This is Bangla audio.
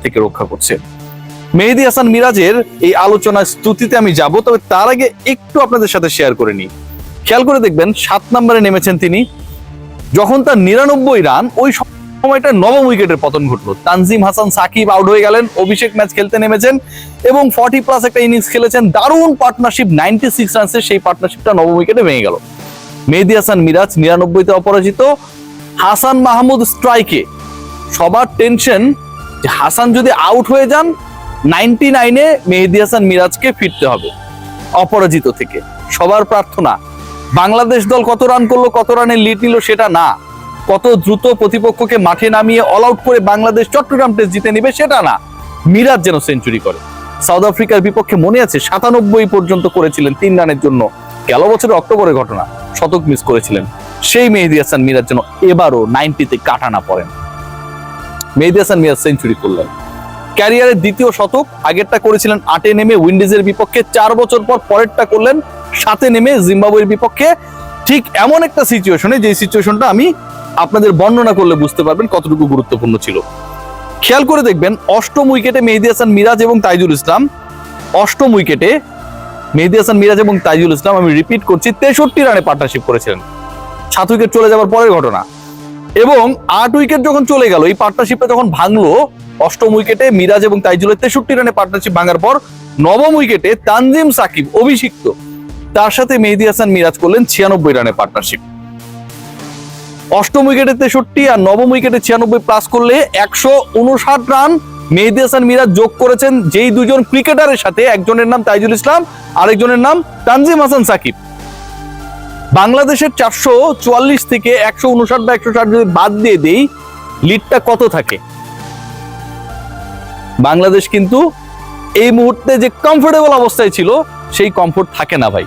থেকে রক্ষা করছে। মেহেদী হাসান মিরাজের এই আলোচনার স্তুতিতে আমি যাব, তবে তার আগে একটু আপনাদের সাথে শেয়ার করে নিই। খেয়াল করে দেখবেন 7 নম্বরে নেমেছেন তিনি, যখন তার 99 রান, ওই সময়টা নবম উইকেটের পতন ঘটলো। তানজিম হাসান সাকিব আউট হয়ে গেলেন, অভিষেক ম্যাচ খেলতে নেমেছেন এবং 40+ একটা ইনিংস খেলেছেন, দারুণ পার্টনারশিপ 96 রানসে, সেই পার্টনারশিপটা নবম উইকেটে ভেঙে গেল। মেহেদী হাসান মিরাজ 99-তে অপরাজিত। হাসান মাহমুদ স্ট্রাইকে। সবার টেনশন যে হাসান যদি আউট হয়ে যান 99-এ মেহেদী হাসান মিরাজকে ফিরতে হবে অপরাজিত থেকে। সবার প্রার্থনা বাংলাদেশ দল কত রান করলো, কত রানের লিড নিল সেটা না, কত দ্রুত প্রতিপক্ষকে মাঠে নামিয়ে অল আউট করে বাংলাদেশ চট্টগ্রাম টেস্ট জিতে নেবে সেটা না, মিরাজ যেন সেঞ্চুরি করে। সাউথ আফ্রিকার বিপক্ষে মনে আছে 97 পর্যন্ত করেছিলেন 3 রানের জন্য, গেল বছরের অক্টোবরের ঘটনা, শতক মিস করেছিলেন। সেই মেহেদী হাসান মিরাজ যেন এবারও 90-তে কাটা না পড়েন। মেহেদী হাসান মিরাজ সেঞ্চুরি করলেন, ক্যারিয়ারের দ্বিতীয় শতক। আগেরটা করেছিলেন 8-এ নেমে উইন্ডিজের বিপক্ষে, 4 বছর পর পরেরটা করলেন 7-এ নেমে জিম্বাবুয়ের বিপক্ষে। ঠিক এমন একটা সিচুয়েশনে, যে সিচুয়েশনটা আমি আপনাদের বর্ণনা করলে বুঝতে পারবেন কতটুকু গুরুত্বপূর্ণ ছিল। খেয়াল করে দেখবেন 8ম উইকেটে মেহেদী হাসান মিরাজ এবং তাইজুল ইসলাম, 8ম উইকেটে মেহেদী হাসান মিরাজ এবং তাইজুল ইসলাম, আমি রিপিট করছি, 63 রানে পার্টনারশিপ করেছিলেন। 7 উইকেট চলে যাওয়ার পরের ঘটনা। এবং 8 উইকেট যখন চলে গেল, এই পার্টনারশিপটা যখন ভাঙলো, 8ম উইকেটে মিরাজ এবং তাইজুলের 63 রানে পার্টনারশিপ ভাঙার পর 9ম উইকেটে তানজিম সাকিব অভিষিক্ত, তার সাথে মেহেদী হাসান মিরাজ করলেন 96 রানে পার্টনারশিপ। 8ম উইকেটে 63 আর 9ম উইকেটে 96 প্লাস করলে 159 রান মেহেদী হাসান মিরাজ যোগ করেছেন, যেই দুজন ক্রিকেটারের সাথে, একজনের নাম তাইজুল ইসলাম, আরেকজনের নাম তানজিম হাসান সাকিব। বাংলাদেশের 444 থেকে 159 বা 160 যদি বাদ দিয়ে দেই, লিডটা কত থাকে? বাংলাদেশ কিন্তু এই মুহূর্তে যে কমফোর্টেবল অবস্থায় ছিল, সেই কমফোর্ট থাকে না ভাই।